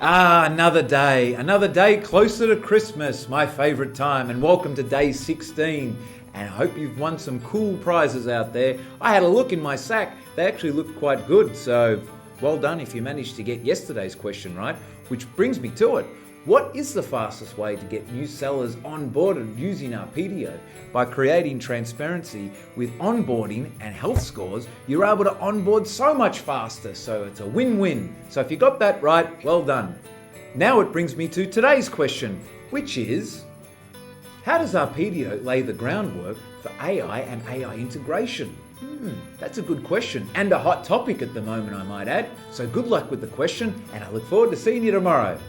Another day closer to Christmas, my favorite time, and welcome to day 16. And I hope you've won some cool prizes out there. I had a look in my sack, they actually looked quite good, so well done if you managed to get yesterday's question right, which brings me to it. What is the fastest way to get new sellers onboarded using ARPEDIO? By creating transparency with onboarding and health scores, you're able to onboard so much faster, so it's a win-win. So if you got that right, well done. Now it brings me to today's question, which is, how does ARPEDIO lay the groundwork for AI and AI integration? That's a good question and a hot topic at the moment, I might add. So good luck with the question, and I look forward to seeing you tomorrow.